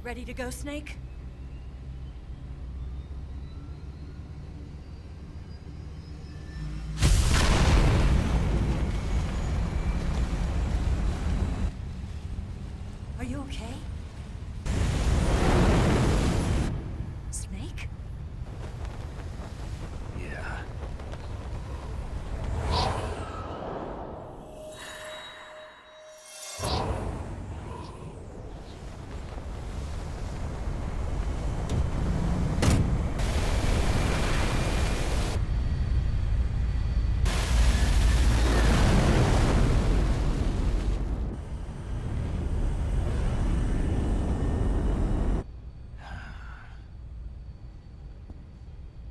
Ready to go, Snake? Are you okay? Snake? Yeah.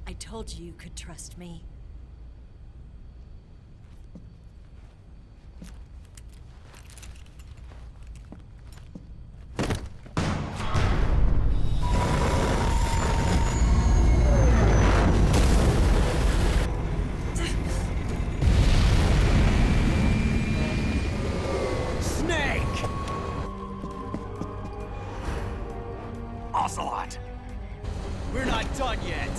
I told you you could trust me. Snake! Ocelot! We're not done yet!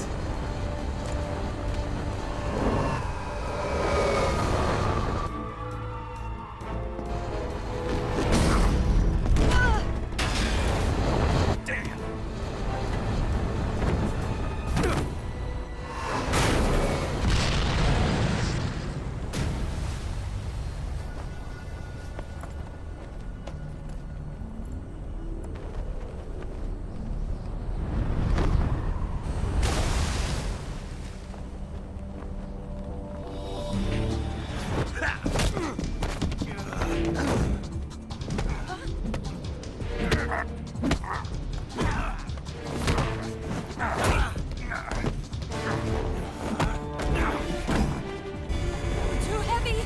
Too heavy!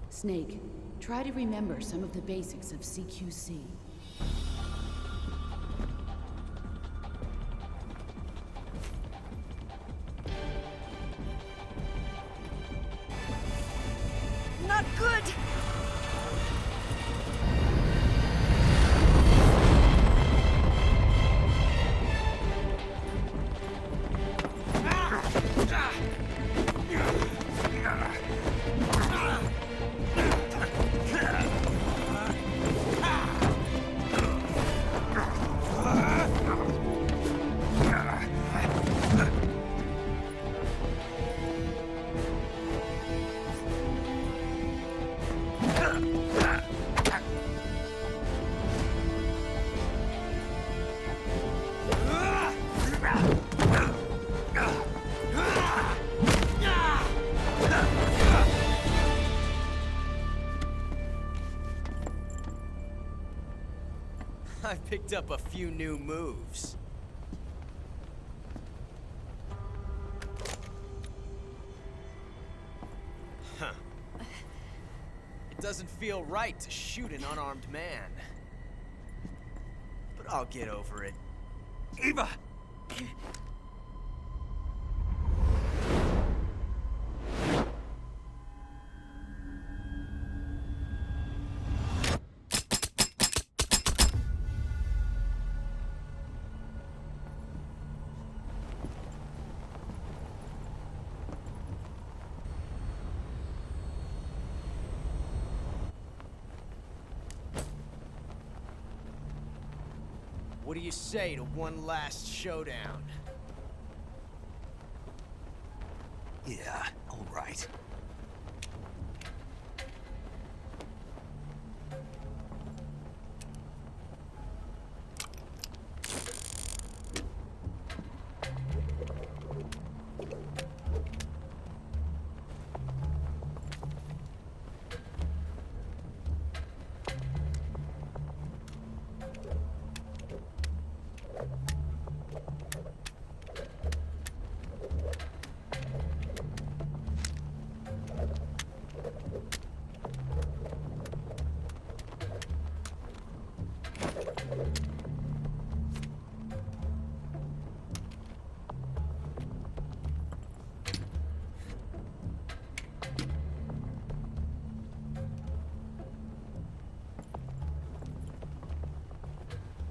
Snake, try to remember some of the basics of CQC. Not good! I've picked up a few new moves. Huh. It doesn't feel right to shoot an unarmed man. But I'll get over it. Eva! What do you say to one last showdown? Yeah, all right.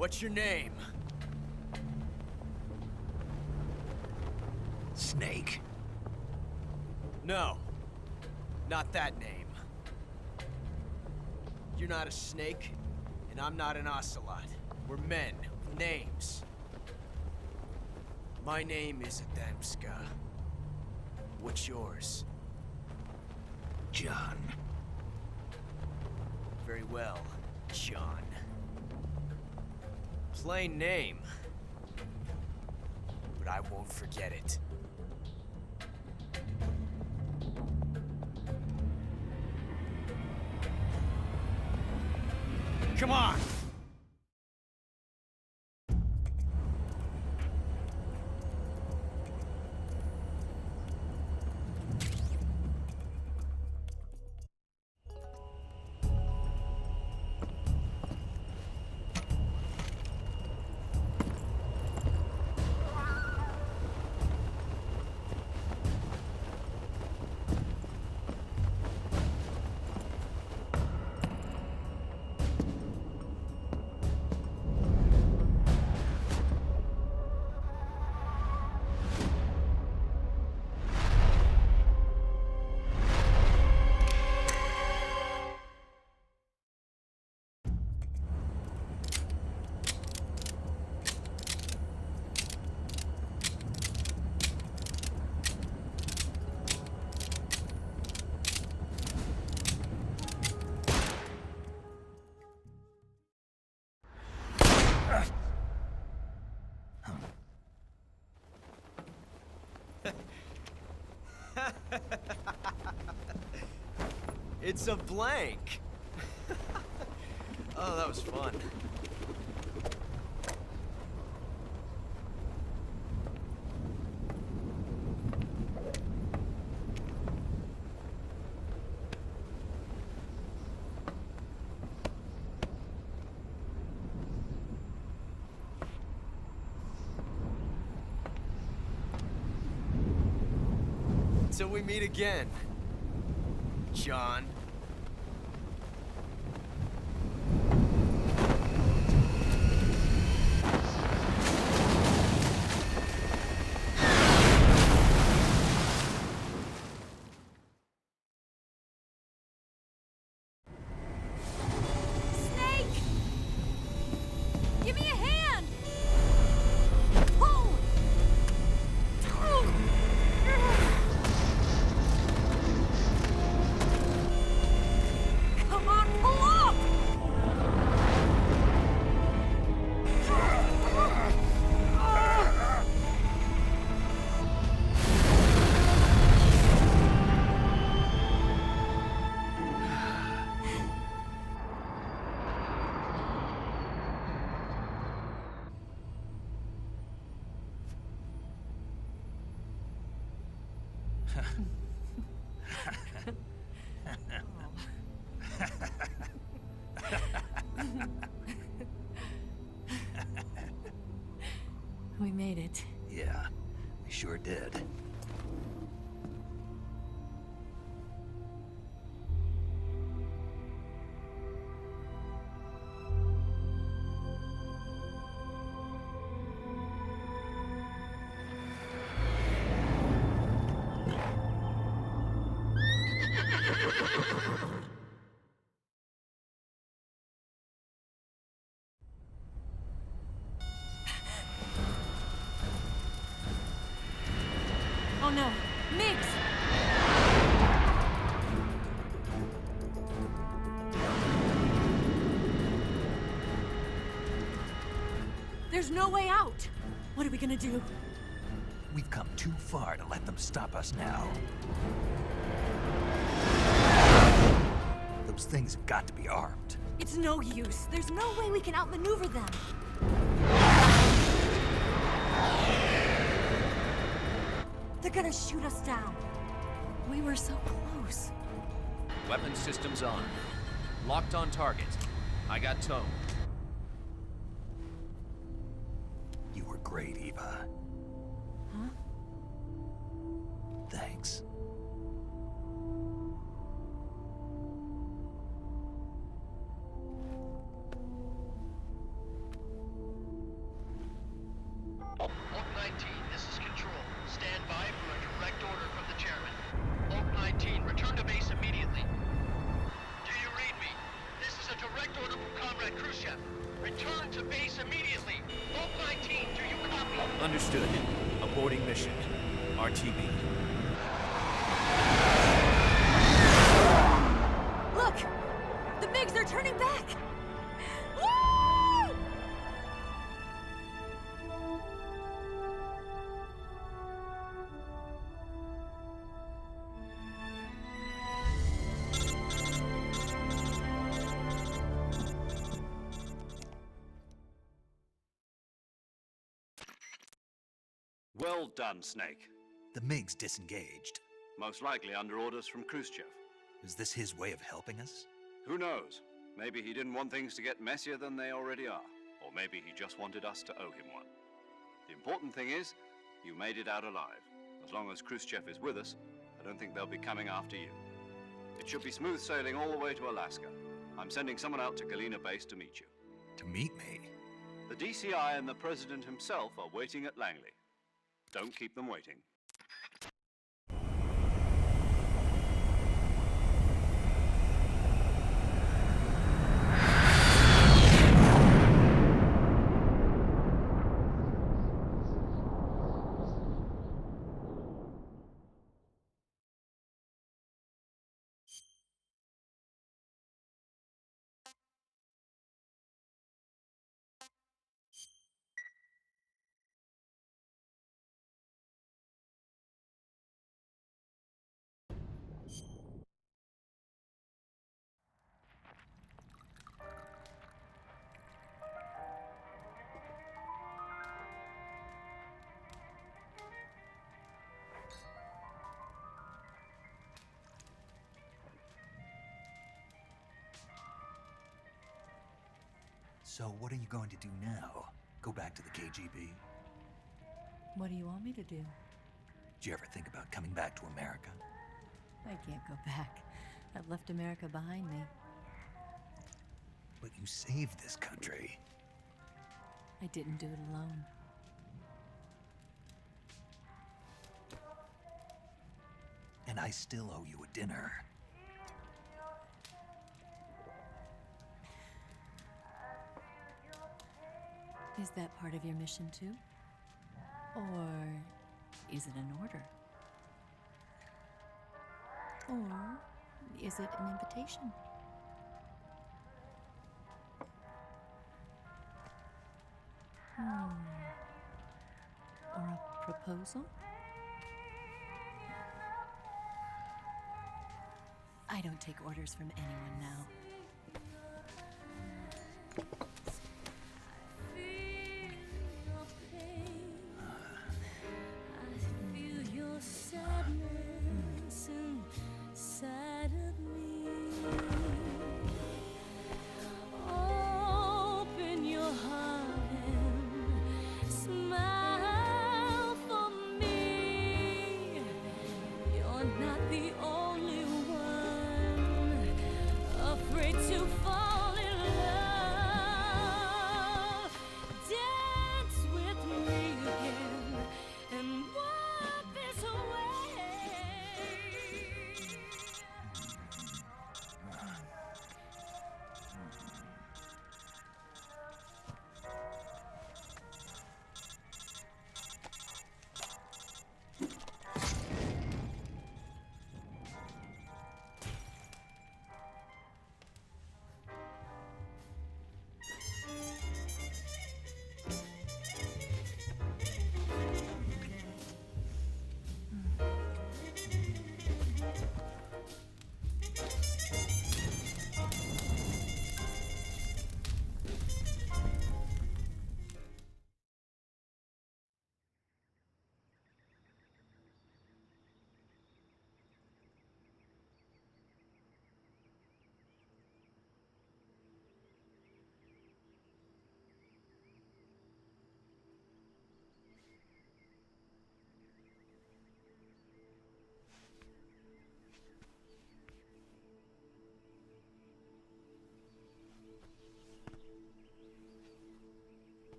What's your name? Snake. No. Not that name. You're not a snake, and I'm not an ocelot. We're men with names. My name is Adamska. What's yours? John. Very well, John. Plain name. But I won't forget it. Come on! It's a blank. Oh, that was fun. Until we meet again, John. Snake! Give me a hand! Pull! Come on, pull up! We made it. Yeah, we sure did. Oh no, Migs! There's no way out! What are we gonna do? We've come too far to let them stop us now. Those things have got to be armed. It's no use. There's no way we can outmaneuver them. They're gonna shoot us down. We were so close. Weapon systems on. Locked on target. I got towed. You were great, Eva. Huh? Thanks. Understood. Aborting mission. RTB. Look! The MiGs are turning back! Woo! Well done, Snake. The MiG's disengaged. Most likely under orders from Khrushchev. Is this his way of helping us? Who knows? Maybe he didn't want things to get messier than they already are. Or maybe he just wanted us to owe him one. The important thing is, you made it out alive. As long as Khrushchev is with us, I don't think they'll be coming after you. It should be smooth sailing all the way to Alaska. I'm sending someone out to Galena Base to meet you. To meet me? The DCI and the President himself are waiting at Langley. Don't keep them waiting. So what are you going to do now? Go back to the KGB? What do you want me to do? Did you ever think about coming back to America? I can't go back. I've left America behind me. But you saved this country. I didn't do it alone. And I still owe you a dinner. Is that part of your mission too? Or is it an order? Or is it an invitation? Or a proposal? I don't take orders from anyone now.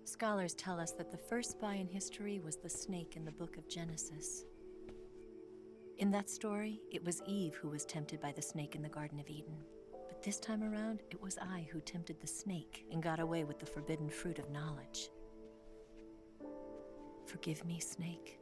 Scholars tell us that the first spy in history was the snake in the book of Genesis. In that story, it was Eve who was tempted by the snake in the Garden of Eden. But this time around, it was I who tempted the snake and got away with the forbidden fruit of knowledge. Forgive me, Snake.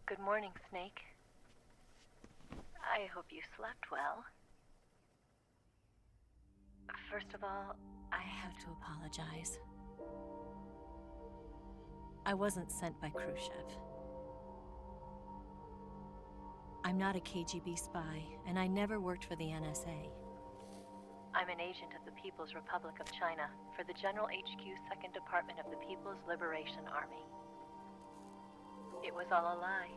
Good morning, Snake. I hope you slept well. First of all, I have to apologize. I wasn't sent by Khrushchev. I'm not a KGB spy, and I never worked for the NSA. I'm an agent of the People's Republic of China for the General HQ 2nd Department of the People's Liberation Army. It was all a lie.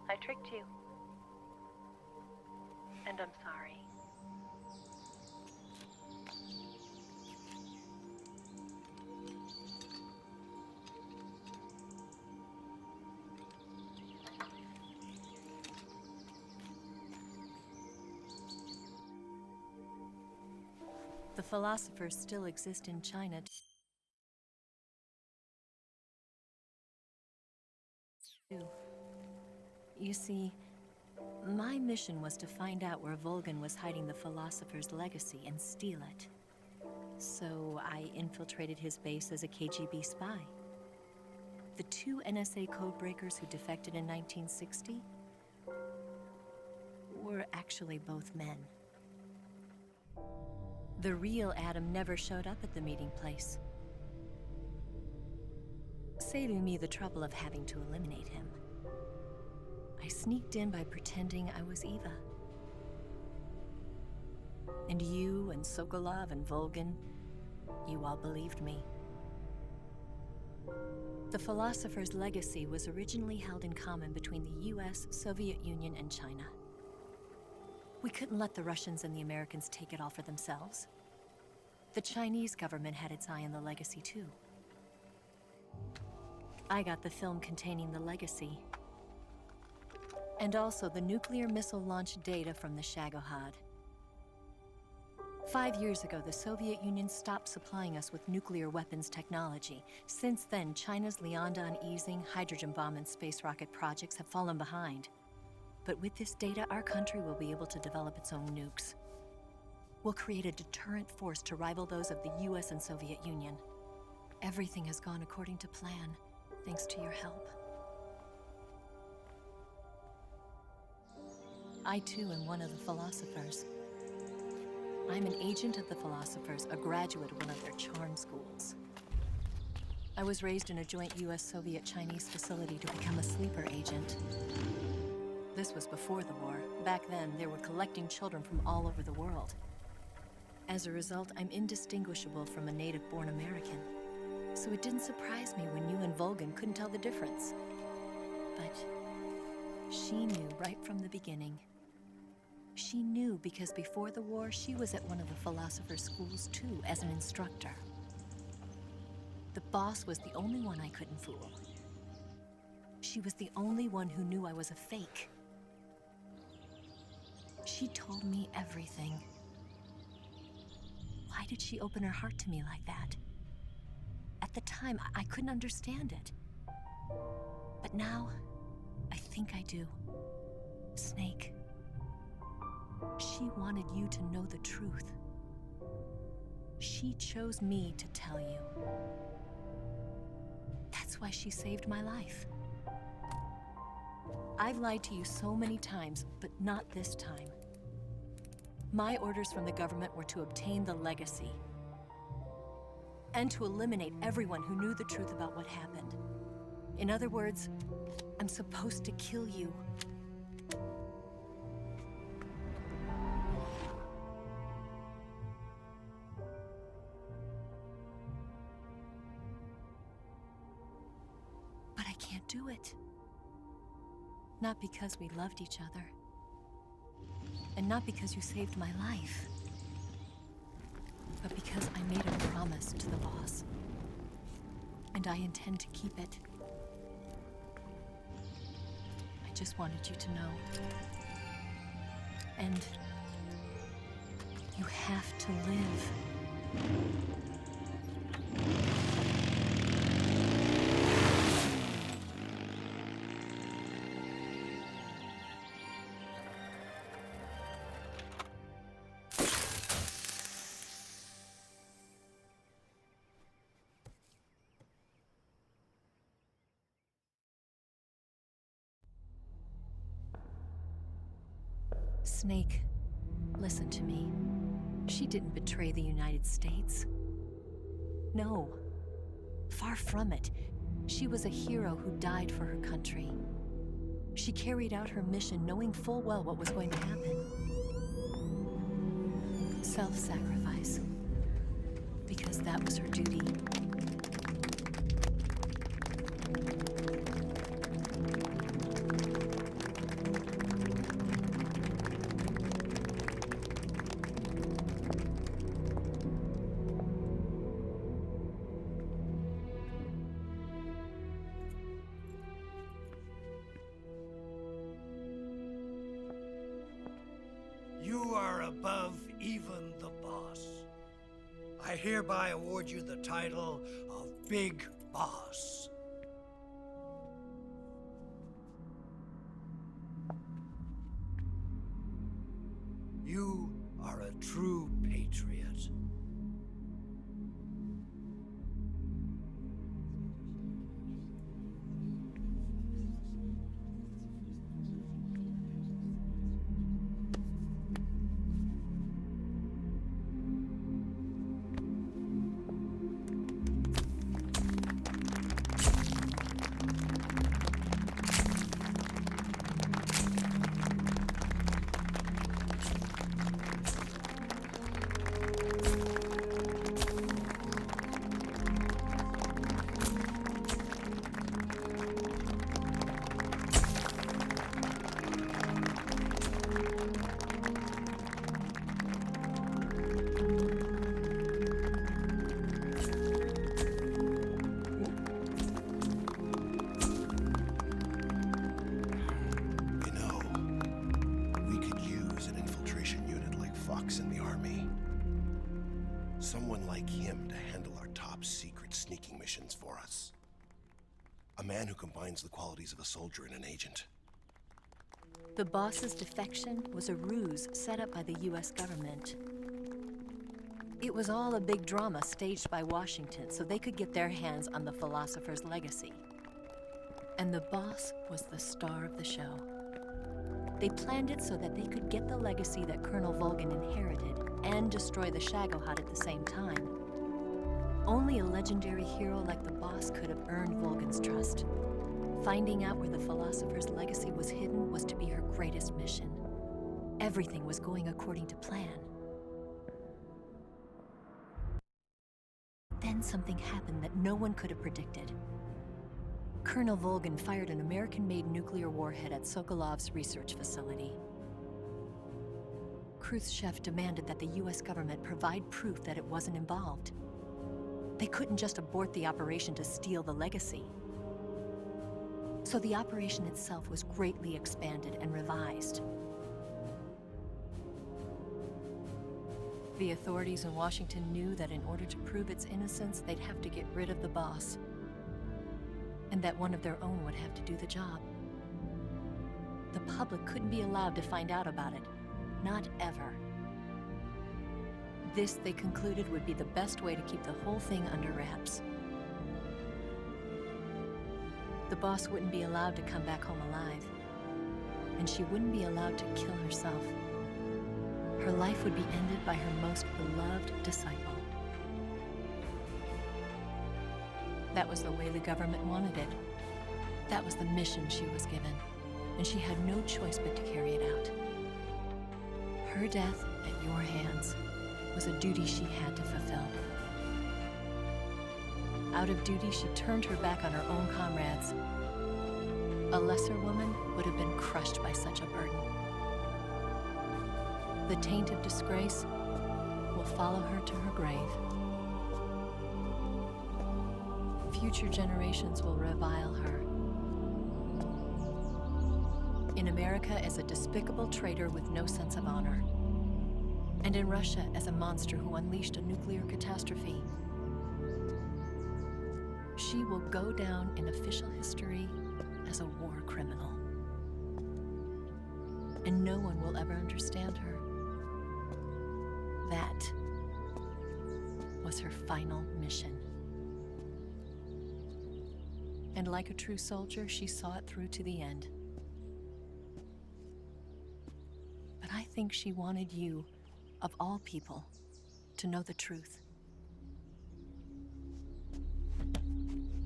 I tricked you. And I'm sorry. The philosophers still exist in China. You see, my mission was to find out where Volgan was hiding the philosopher's legacy and steal it. So I infiltrated his base as a KGB spy. The 2 NSA codebreakers who defected in 1960 were actually both men. The real Adam never showed up at the meeting place, saving me the trouble of having to eliminate him. I sneaked in by pretending I was Eva. And you and Sokolov and Volgan, you all believed me. The philosopher's legacy was originally held in common between the US, Soviet Union, and China. We couldn't let the Russians and the Americans take it all for themselves. The Chinese government had its eye on the legacy too. I got the film containing the legacy, and also the nuclear missile launch data from the Shagohod. 5 years ago, the Soviet Union stopped supplying us with nuclear weapons technology. Since then, China's Liaodong easing, hydrogen bomb, and space rocket projects have fallen behind. But with this data, our country will be able to develop its own nukes. We'll create a deterrent force to rival those of the US and Soviet Union. Everything has gone according to plan, thanks to your help. I too am one of the philosophers. I'm an agent of the philosophers, a graduate of one of their charm schools. I was raised in a joint US-Soviet-Chinese facility to become a sleeper agent. This was before the war. Back then, they were collecting children from all over the world. As a result, I'm indistinguishable from a native-born American. So it didn't surprise me when you and Volgan couldn't tell the difference. But she knew right from the beginning. She knew because before the war, she was at one of the philosopher's schools too, as an instructor. The boss was the only one I couldn't fool. She was the only one who knew I was a fake. She told me everything. Why did she open her heart to me like that? At the time, I couldn't understand it. But now, I think I do. Snake. She wanted you to know the truth. She chose me to tell you. That's why she saved my life. I've lied to you so many times, but not this time. My orders from the government were to obtain the legacy and to eliminate everyone who knew the truth about what happened. In other words, I'm supposed to kill you. do it. Not because we loved each other. And not because you saved my life. But because I made a promise to the boss. And I intend to keep it. I just wanted you to know. And you have to live. Snake, listen to me. She didn't betray the United States. No. Far from it. She was a hero who died for her country. She carried out her mission knowing full well what was going to happen. Self-sacrifice. Because that was her duty. You are above even the boss. I hereby award you the title of Big Boss. You are a true patriot. Someone like him to handle our top secret sneaking missions for us. A man who combines the qualities of a soldier and an agent. The boss's defection was a ruse set up by the US government. It was all a big drama staged by Washington so they could get their hands on the philosopher's legacy. And the boss was the star of the show. They planned it so that they could get the legacy that Colonel Volgin inherited and destroy the Shagohod at the same time. Only a legendary hero like the boss could have earned Volgin's trust. Finding out where the philosopher's legacy was hidden was to be her greatest mission. Everything was going according to plan. Then something happened that no one could have predicted. Colonel Volgin fired an American-made nuclear warhead at Sokolov's research facility. Khrushchev demanded that the US government provide proof that it wasn't involved. They couldn't just abort the operation to steal the legacy. So the operation itself was greatly expanded and revised. The authorities in Washington knew that in order to prove its innocence, they'd have to get rid of the boss. And that one of their own would have to do the job. The public couldn't be allowed to find out about it. Not ever. This, they concluded, would be the best way to keep the whole thing under wraps. The boss wouldn't be allowed to come back home alive. And she wouldn't be allowed to kill herself. Her life would be ended by her most beloved disciple. That was the way the government wanted it. That was the mission she was given. And she had no choice but to carry it out. Her death at your hands was a duty she had to fulfill. Out of duty, she turned her back on her own comrades A lesser woman would have been crushed by such a burden. The taint of disgrace will follow her to her grave. Future generations will revile her. In America as a despicable traitor with no sense of honor. And in Russia as a monster who unleashed a nuclear catastrophe. She will go down in official history as a war criminal. And no one will ever understand her. That was her final mission. And like a true soldier, she saw it through to the end. But I think she wanted you, of all people, to know the truth.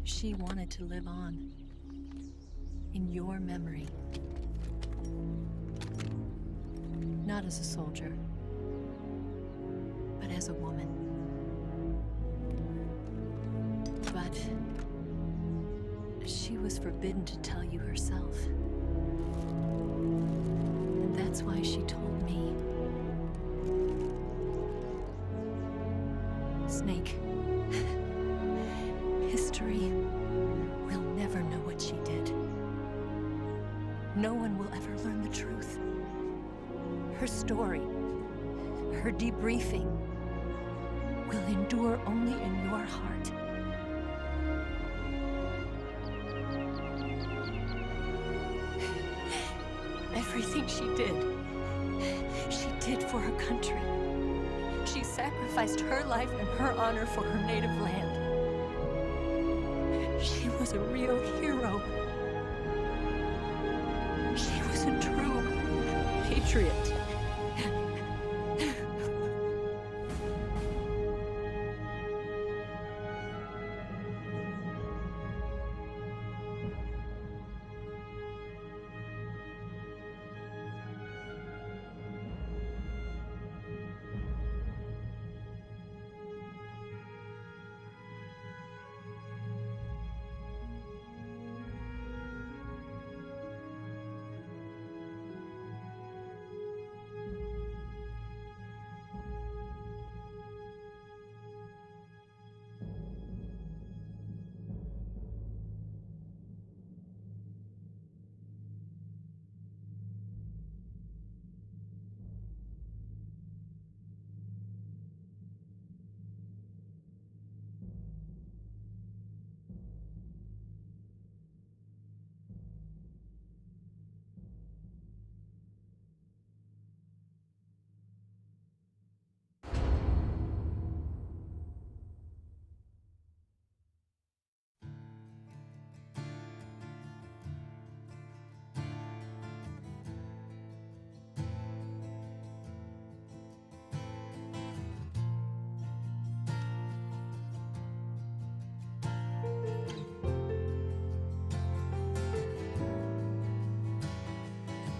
She wanted to live on in your memory. Not as a soldier, but as a woman. But she was forbidden to tell you herself. And that's why she told me. Snake, history will never know what she did. No one will ever learn the truth. Her story, her debriefing, will endure only in your heart. Everything she did for her country. She sacrificed her life and her honor for her native land. She was a real hero. She was a true patriot.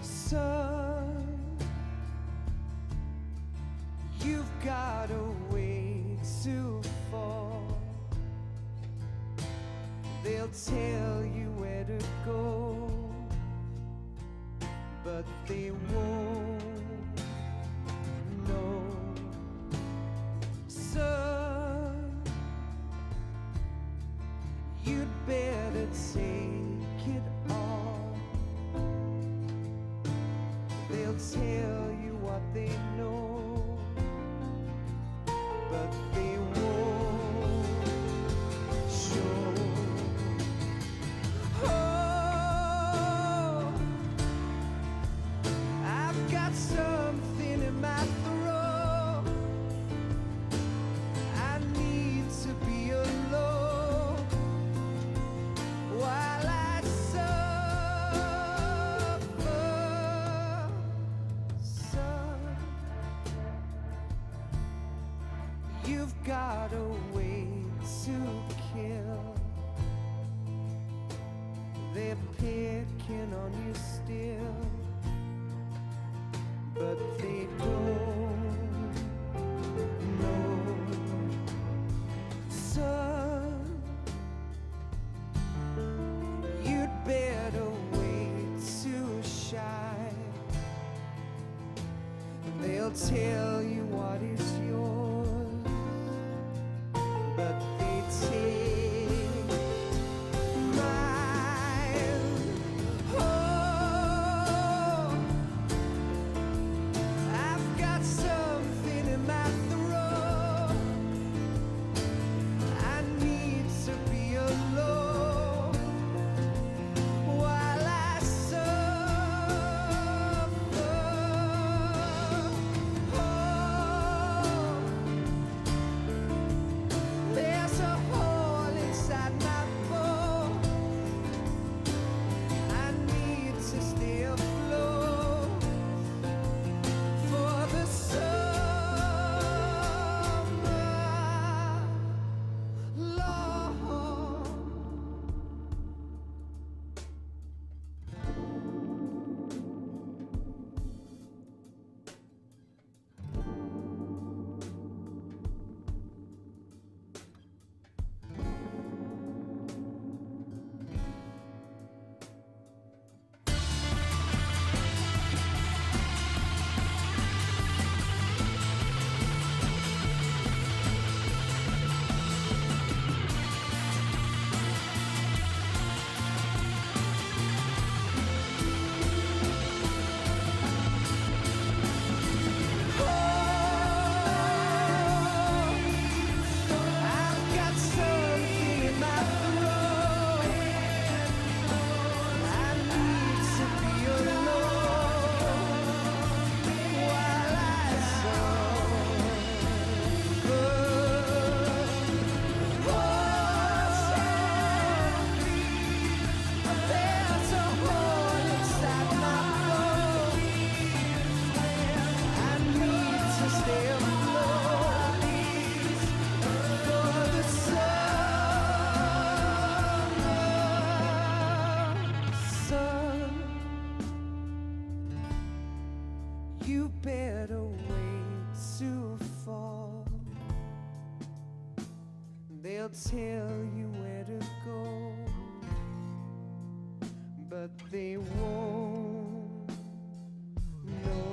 Son, you've got a way to fall. They'll tell you where to go, but they won't know. Son, you'd better take it all. They'll tell you what they know, but they won't show. Oh, I've got something in my throat. I need to be alone while I suffer. Son, you've got a way to kill. They're picking on you still, but they don't know. Son, you'd better wait. They'll tell you what is yours, but they take mine. Oh, I've got something in my throat. I need to be alone while I suffer. Oh, there's a hole inside my bones. I need to stay afloat for the summer, Lord. I've got something in my throat. I need to be alone while I suffer. There's a hole inside my bones. I need to stay afloat for the summer sun. You better wait to fall. They'll tell you where to go, but they won't know.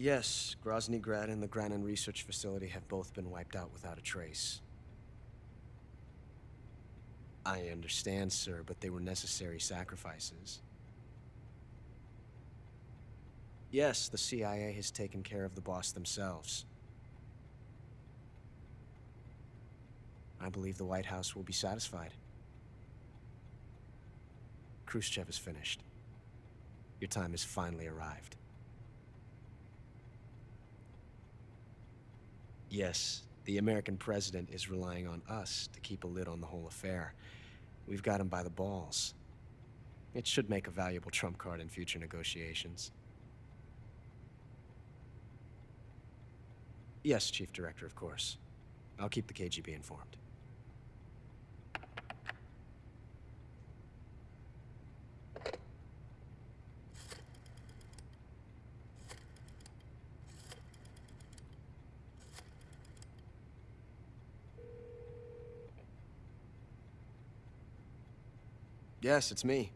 Yes, Grozny Grad and the Granin Research Facility have both been wiped out without a trace. I understand, sir, but they were necessary sacrifices. Yes, the CIA has taken care of the boss themselves. I believe the White House will be satisfied. Khrushchev is finished. Your time has finally arrived. Yes, the American president is relying on us to keep a lid on the whole affair. We've got him by the balls. It should make a valuable trump card in future negotiations. Yes, Chief Director, of course. I'll keep the KGB informed. Yes, it's me.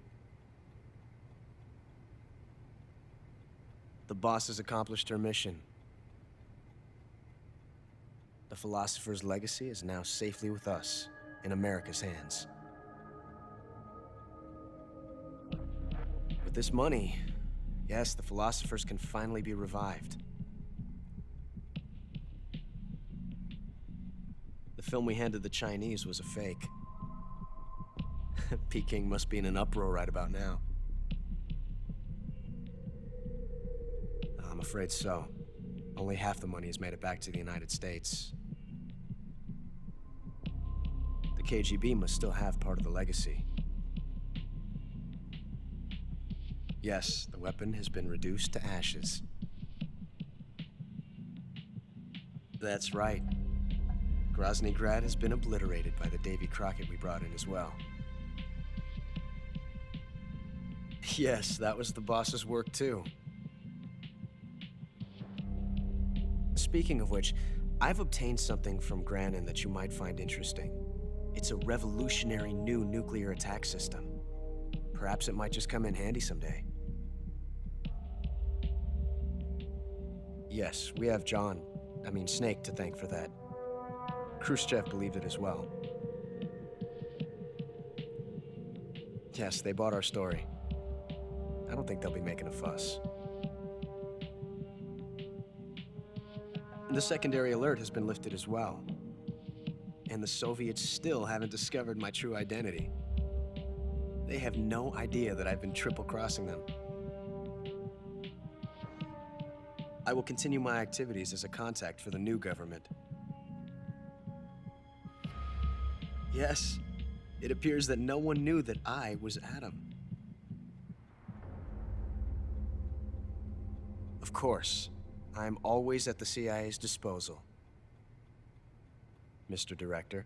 The boss has accomplished her mission. The philosopher's legacy is now safely with us, in America's hands. With this money, yes, the philosophers can finally be revived. The film we handed the Chinese was a fake. Peking must be in an uproar right about now. I'm afraid so. Only half the money has made it back to the United States. The KGB must still have part of the legacy. Yes, the weapon has been reduced to ashes. That's right. Grozny Grad has been obliterated by the Davy Crockett we brought in as well. Yes, that was the boss's work too. Speaking of which, I've obtained something from Granin that you might find interesting. It's a revolutionary new nuclear attack system. Perhaps it might just come in handy someday. Yes, we have Snake to thank for that. Khrushchev believed it as well. Yes, they bought our story. I don't think they'll be making a fuss. The secondary alert has been lifted as well. And the Soviets still haven't discovered my true identity. They have no idea that I've been triple-crossing them. I will continue my activities as a contact for the new government. Yes, it appears that no one knew that I was Adam. Of course, I'm always at the CIA's disposal, Mr. Director.